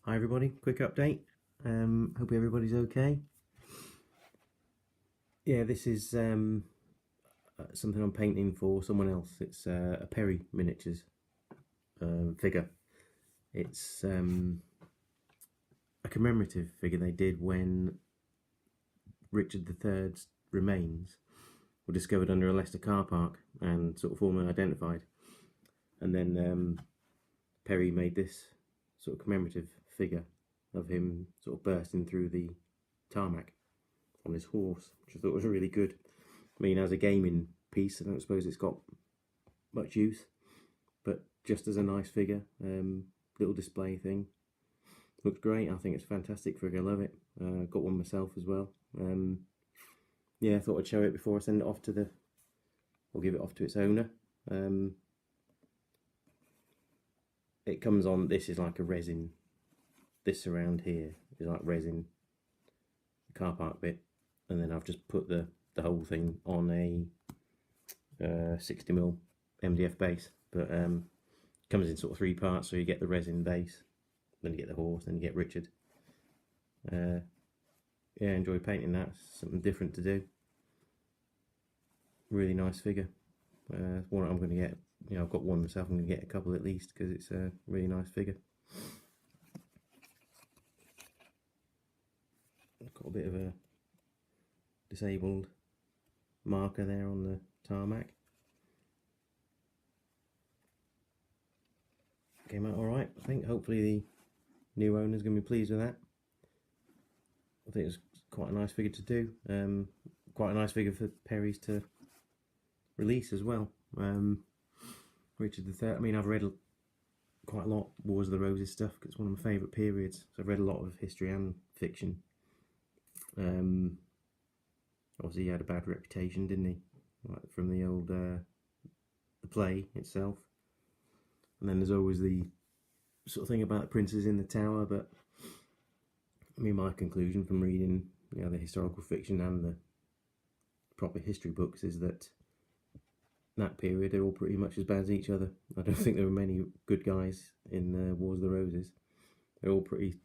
Hi everybody, quick update. Hope everybody's okay. Yeah, this is something I'm painting for someone else. It's a Perry Miniatures figure. It's a commemorative figure they did when Richard III's remains were discovered under a Leicester car park and sort of formally identified. And then Perry made this sort of commemorative figure of him sort of bursting through the tarmac on his horse, which I thought was really good. I mean, as a gaming piece, I don't suppose it's got much use, but just as a nice figure, little display thing, looks great. I think it's a fantastic figure. I love it. Got one myself as well. Yeah, I thought I'd show it before I send it off to the, or give it off to its owner. It comes on, this is like a resin, this around here is like resin, the car park bit, and then I've just put the whole thing on a 60mm MDF base, but comes in sort of 3 parts, so you get the resin base, then you get the horse, then you get Richard. Yeah, enjoy painting that, something different to do. Really nice figure. One I'm going to get, you know, I've got one myself, I'm going to get a couple at least because it's a really nice figure. Got a bit of a disabled marker there on the tarmac. Came out alright, I think. Hopefully the new owner's going to be pleased with that. I think it's quite a nice figure to do. Quite a nice figure for Perry's to release as well. Richard III, I mean, I've read quite a lot Wars of the Roses stuff because it's one of my favourite periods, so I've read a lot of history and fiction. Obviously he had a bad reputation, didn't he, like from the old the play itself, and then there's always the sort of thing about the princes in the tower. But I mean, my conclusion from reading, you know, the historical fiction and the proper history books is that period they're all pretty much as bad as each other. I don't think there were many good guys in Wars of the Roses. They're all pretty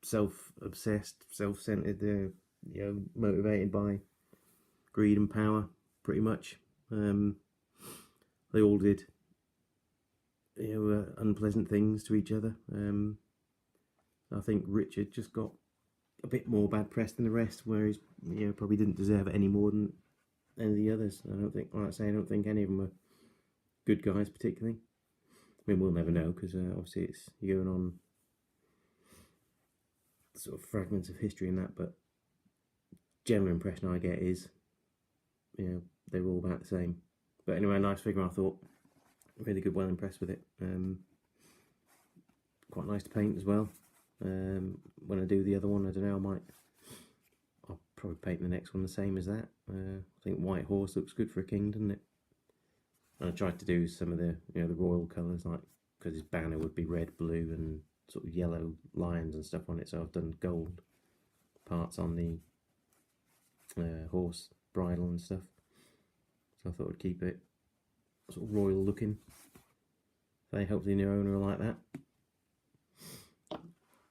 self-obsessed, self-centered. They're, you know, motivated by greed and power, pretty much. They all did, you know, unpleasant things to each other. I think Richard just got a bit more bad press than the rest, whereas, you know, probably didn't deserve it any more than any of the others. I don't think, like I say, I don't think any of them were good guys particularly. I mean, we'll never know because obviously it's going on sort of fragments of history and that, but general impression I get is, you know, they were all about the same. But anyway, nice figure, I thought. Really good, well impressed with it. Quite nice to paint as well. When I do the other one, I don't know, I'll probably paint the next one the same as that. I think white horse looks good for a king, doesn't it? And I tried to do some of the, you know, the royal colours, like, because his banner would be red, blue and sort of yellow lions and stuff on it, so I've done gold parts on the horse bridle and stuff, so I thought I'd keep it sort of royal looking. So hopefully the new owner will like that.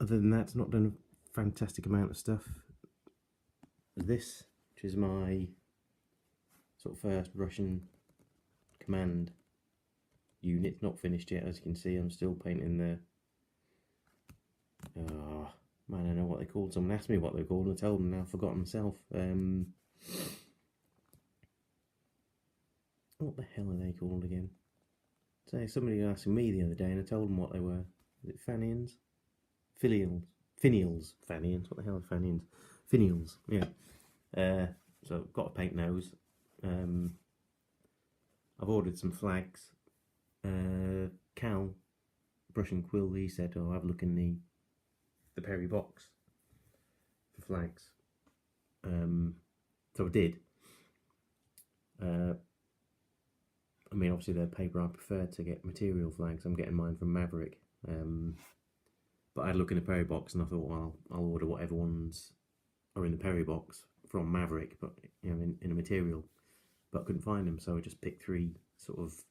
Other than that, it's not done a fantastic amount of stuff. This, which is my sort of first Russian Command unit, not finished yet, as you can see. I'm still painting the, oh man, I don't know what they're called. Someone asked me what they're called and I told them, now I've forgotten myself. What the hell are they called again? So somebody asked me the other day and I told them what they were. Is it Fanians? Finials. Fanians. What the hell are Fanians? Finials, yeah. So I've got to paint those. I've ordered some flags. Cal, Brush and Quill, he said, oh, have a look in the Perry box for flags. So I did. I mean, obviously they're paper. I prefer to get material flags. I'm getting mine from Maverick. But I had a look in the Perry box and I thought, well, I'll order whatever ones are in the Perry box from Maverick, but, you know, in a material. But I couldn't find them, so I just picked 3 sort of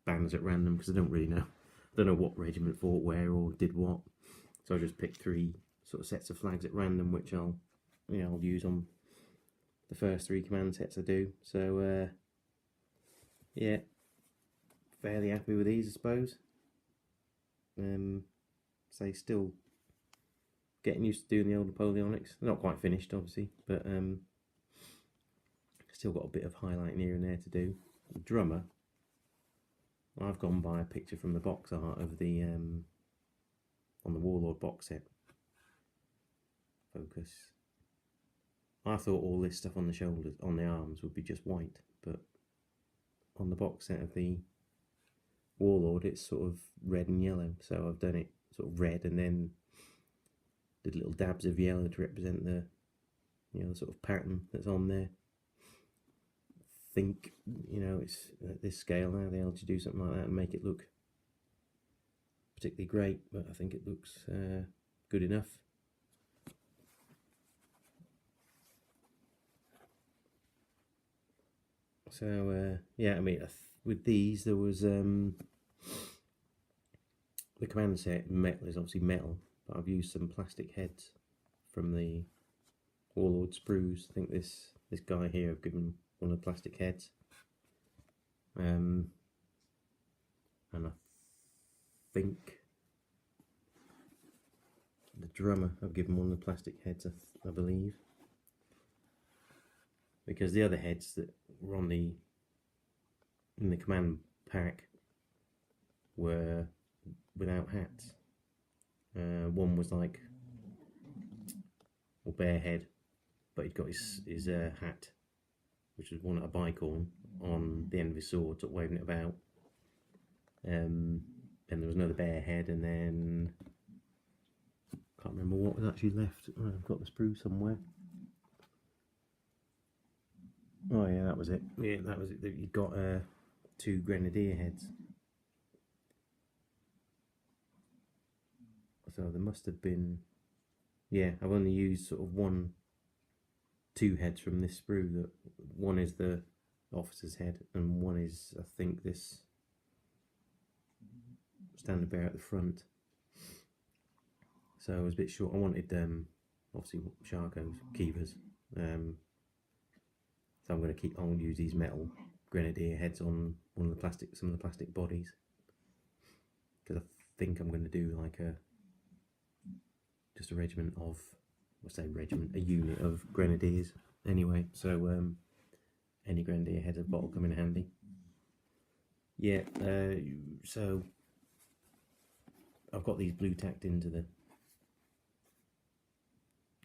banners at random because I don't really know. I don't know what regiment fought where or did what. So I just picked 3 sort of sets of flags at random, which I'll use on the first 3 command sets I do. So yeah, fairly happy with these, I suppose. Say still getting used to doing the old Napoleonics. They're not quite finished, obviously, but still got a bit of highlighting here and there to do. The drummer, I've gone by a picture from the box art of the on the Warlord box set. Focus. I thought all this stuff on the shoulders, on the arms, would be just white, but on the box set of the Warlord, it's sort of red and yellow. So I've done it sort of red and then did little dabs of yellow to represent the the sort of pattern that's on there. I think it's at this scale now they're able to do something like that and make it look particularly great, but I think it looks good enough. So yeah, I mean, with these there was the command set metal is obviously metal, but I've used some plastic heads from the Warlord sprues. I think this guy here, I've given one of the plastic heads, and I think the drummer I've given one of the plastic heads, I believe, because the other heads that were in the command pack were without hats. One was like a bare head, but he'd got his hat, which was one at a bicorn, on the end of his sword, sort of waving it about. And there was another bare head, and then can't remember what was actually left. Oh, I've got the sprue somewhere. Oh yeah, that was it. Yeah, that was it. You got 2 grenadier heads. So there must have been, yeah, I've only used sort of 2 heads from this sprue. That one is the officer's head, and one is, I think, this standard bearer at the front. So I was a bit short. I wanted obviously Sharko's Kivas. So I'm going to I'll use these metal grenadier heads on some of the plastic bodies, because I think I'm going to do like just a regiment of, a unit of grenadiers anyway. So any grenadier heads I've got will come in handy. Yeah, so I've got these blue tacked into the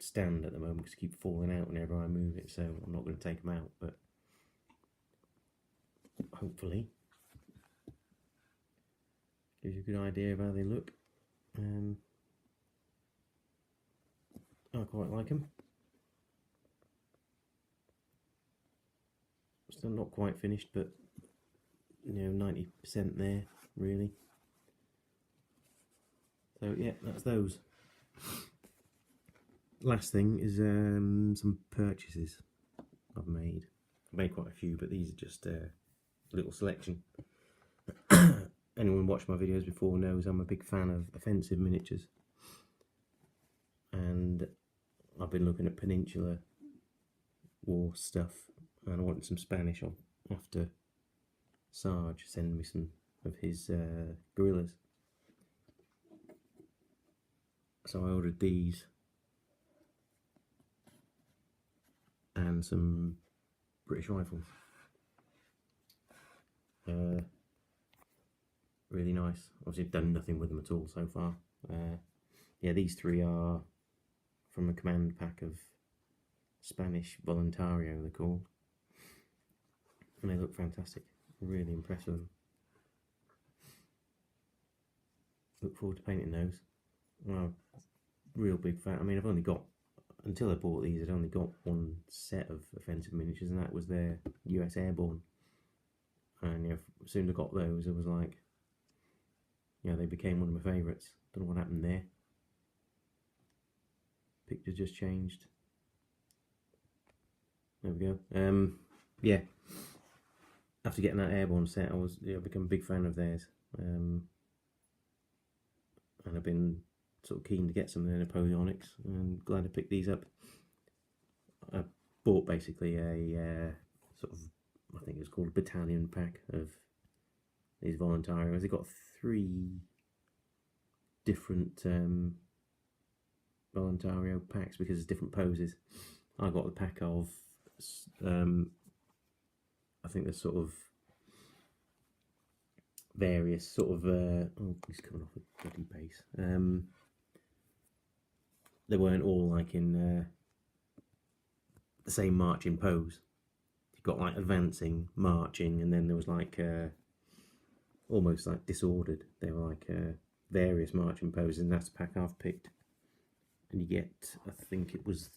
stand at the moment because they keep falling out whenever I move it, so I'm not going to take them out, but hopefully gives you a good idea of how they look. I quite like them. Still not quite finished, but 90% there really. So yeah, that's those. Last thing is some purchases I've made. I've made quite a few, but these are just a little selection. Anyone watched my videos before knows I'm a big fan of offensive miniatures, and I've been looking at Peninsular War stuff, and I wanted some Spanish after Sarge sending me some of his guerrillas. So I ordered these and some British rifles. Really nice. Obviously I've done nothing with them at all so far. Yeah, these 3 are from a command pack of Spanish Voluntario, they're called, and they look fantastic. Really impressed with them. Look forward to painting those. Well, real big fan. I mean, I've only got, until I bought these, I'd only got 1 set of offensive miniatures, and that was their US Airborne. And as soon as I got those, it was like, they became one of my favourites. Don't know what happened there. Picture just changed. There we go. Yeah. After getting that Airborne set, I became a big fan of theirs. And I've been sort of keen to get some of the Napoleonics, and glad I picked these up. I bought basically a sort of, I think it was called a battalion pack of these Voluntarios. They got 3 different Voluntario packs because it's different poses. I got the pack of I think there's sort of various sort of oh, he's coming off a bloody base. They weren't all like in the same marching pose. You've got like advancing, marching, and then there was like almost like disordered. They were like various marching poses, and that's the pack I've picked. And you get, I think it was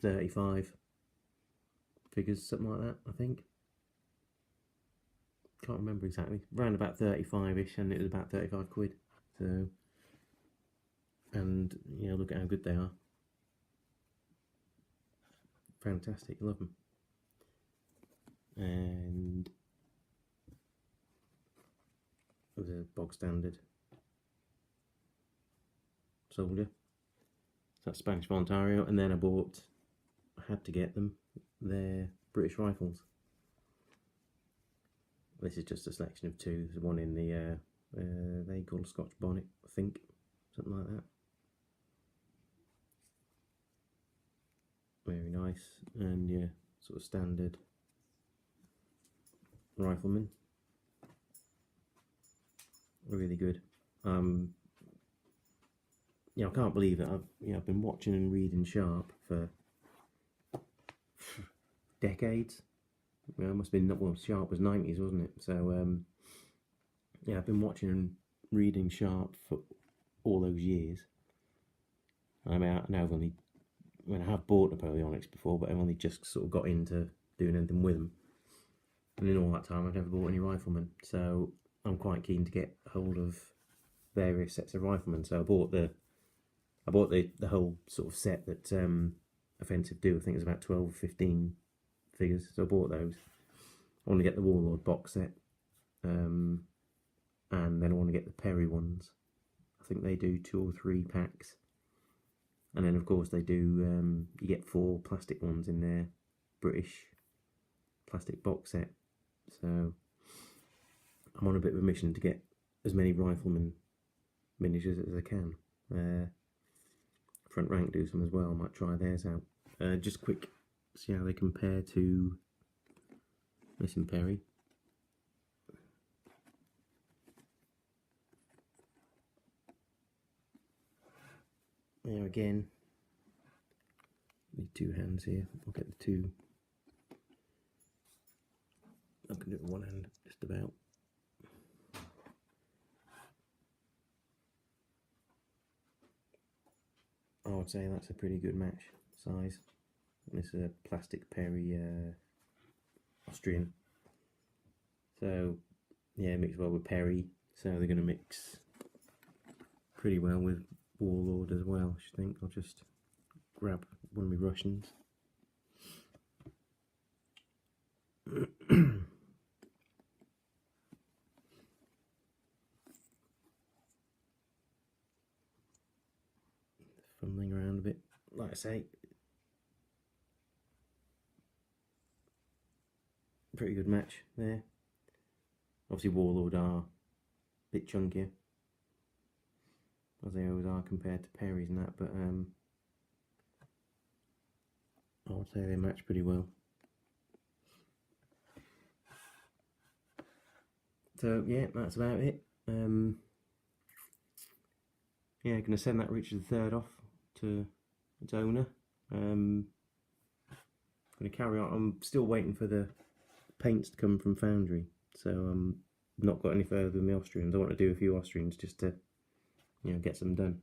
35 figures, something like that, I think. Can't remember exactly. Around about 35-ish, and it was about 35 quid. So, and, you know, look at how good they are. Fantastic, love them. And it was a bog standard soldier. So that's Spanish Voluntario, and then I had to get them, they're British rifles. This is just a selection of 2. There's one in the, they call a Scotch bonnet, I think, something like that. Very nice, and yeah, sort of standard rifleman. Really good. Yeah, I can't believe it. I've been watching and reading Sharp for decades. It must have been, well, Sharp was 90s, wasn't it? So yeah, I've been watching and reading Sharp for all those years. I mean, I have bought Napoleonics before, but I've only just sort of got into doing anything with them. And in all that time, I've never bought any riflemen. So I'm quite keen to get hold of various sets of riflemen. So I bought the whole sort of set that Offensive do. I think it was about 12 or 15 figures. So I bought those. I want to get the Warlord box set. And then I want to get the Perry ones. I think they do 2 or 3 packs. And then of course they do, you get 4 plastic ones in their British plastic box set. So I'm on a bit of a mission to get as many rifleman miniatures as I can. Front rank do some as well, I might try theirs out. Just quick, see how they compare to Missing Perry. There again, need 2 hands here. I'll get the 2. I can do it with 1 hand, just about. I would say that's a pretty good match size. And this is a plastic Perry Austrian. So yeah, mix well with Perry. So they're going to mix pretty well with Warlord as well, I think. I'll just grab one of my Russians. Fumbling around a bit, like I say. Pretty good match there. Obviously Warlord are a bit chunkier, as they always are compared to Perry's and that, but I would say they match pretty well. So yeah, that's about it. Yeah, going to send that Richard III off to its owner. Going to carry on. I'm still waiting for the paints to come from Foundry, so I'm not got any further than the Austrians. I want to do a few Austrians just to, you know, get some done.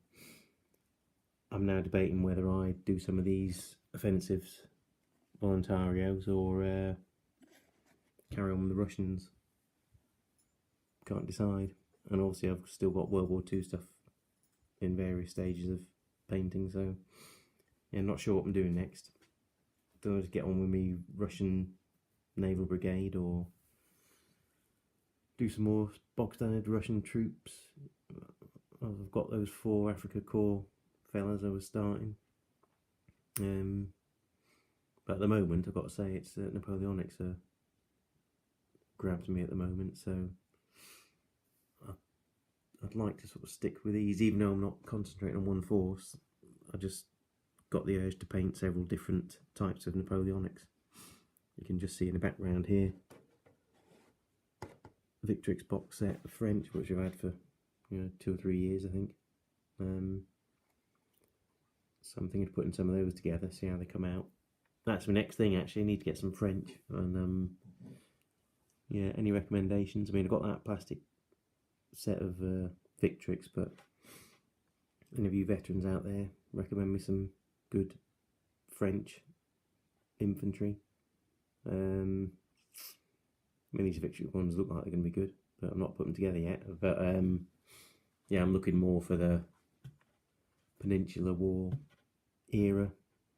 I'm now debating whether I do some of these offensives, Voluntarios, or carry on with the Russians. Can't decide. And obviously I've still got World War II stuff in various stages of painting, so yeah, not sure what I'm doing next. Do I just get on with me Russian Naval Brigade, or do some more bog standard Russian troops? I've got those 4 Africa Corps fellas I was starting. But at the moment, I've got to say, it's Napoleonics grabs me at the moment, so I'd like to sort of stick with these, even though I'm not concentrating on one force. I just got the urge to paint several different types of Napoleonics. You can just see in the background here, Victrix box set of French, which I've had for 2 or 3 years, I think. So I'm thinking of putting some of those together, see how they come out. That's my next thing, actually. I need to get some French. And yeah, any recommendations? I mean, I've got that plastic set of Victrix, but any of you veterans out there, recommend me some good French infantry. I mean, these Victrix ones look like they're going to be good, but I'm not putting them together yet. But yeah, I'm looking more for the Peninsular War era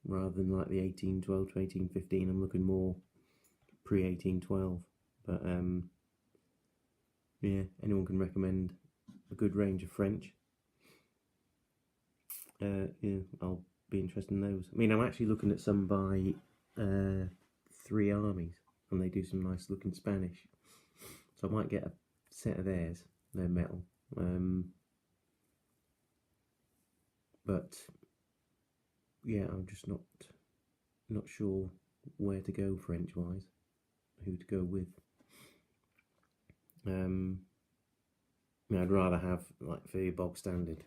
rather than like the 1812 to 1815. I'm looking more pre-1812. But yeah, anyone can recommend a good range of French. Yeah, I'll be interested in those. I mean, I'm actually looking at some by 3 Armies, and they do some nice looking Spanish. So I might get a set of theirs. They're metal. But yeah, I'm just not sure where to go French wise, who to go with. Yeah, I'd rather have, like, for your bog standard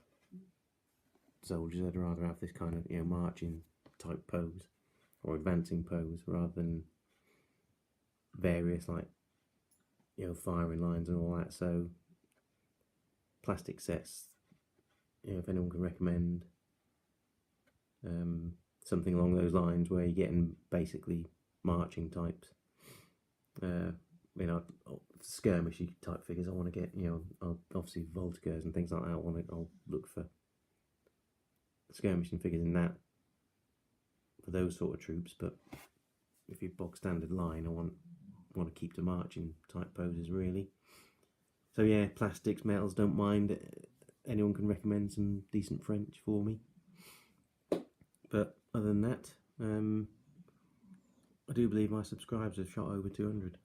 soldiers, I'd rather have this kind of marching type pose or advancing pose rather than various, like, firing lines and all that. So plastic sets, if anyone can recommend something along those lines where you're getting basically marching types. Skirmishy type figures I want to get, obviously Voltigeurs and things like that. I'll look for skirmishing figures in that for those sort of troops. But if you bog standard line, I want to keep to marching type poses really. So yeah, plastics, metals, don't mind. Anyone can recommend some decent French for me. But other than that, I do believe my subscribers have shot over 200.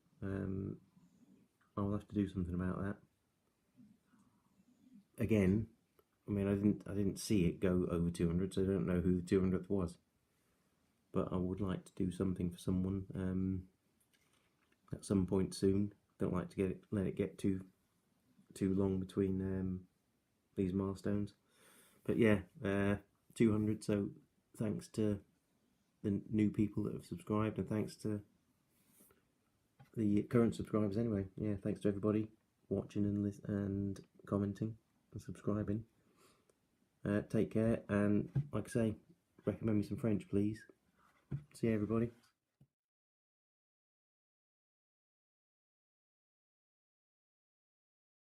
I'll have to do something about that. Again, I mean, I didn't see it go over 200, so I don't know who the 200th was. But I would like to do something for someone at some point soon. Don't like to let it get too long between these milestones. But yeah, 200. So thanks to the new people that have subscribed, and thanks to the current subscribers anyway. Yeah, thanks to everybody watching and commenting and subscribing. Take care, and like I say, recommend me some French, please. See you, everybody.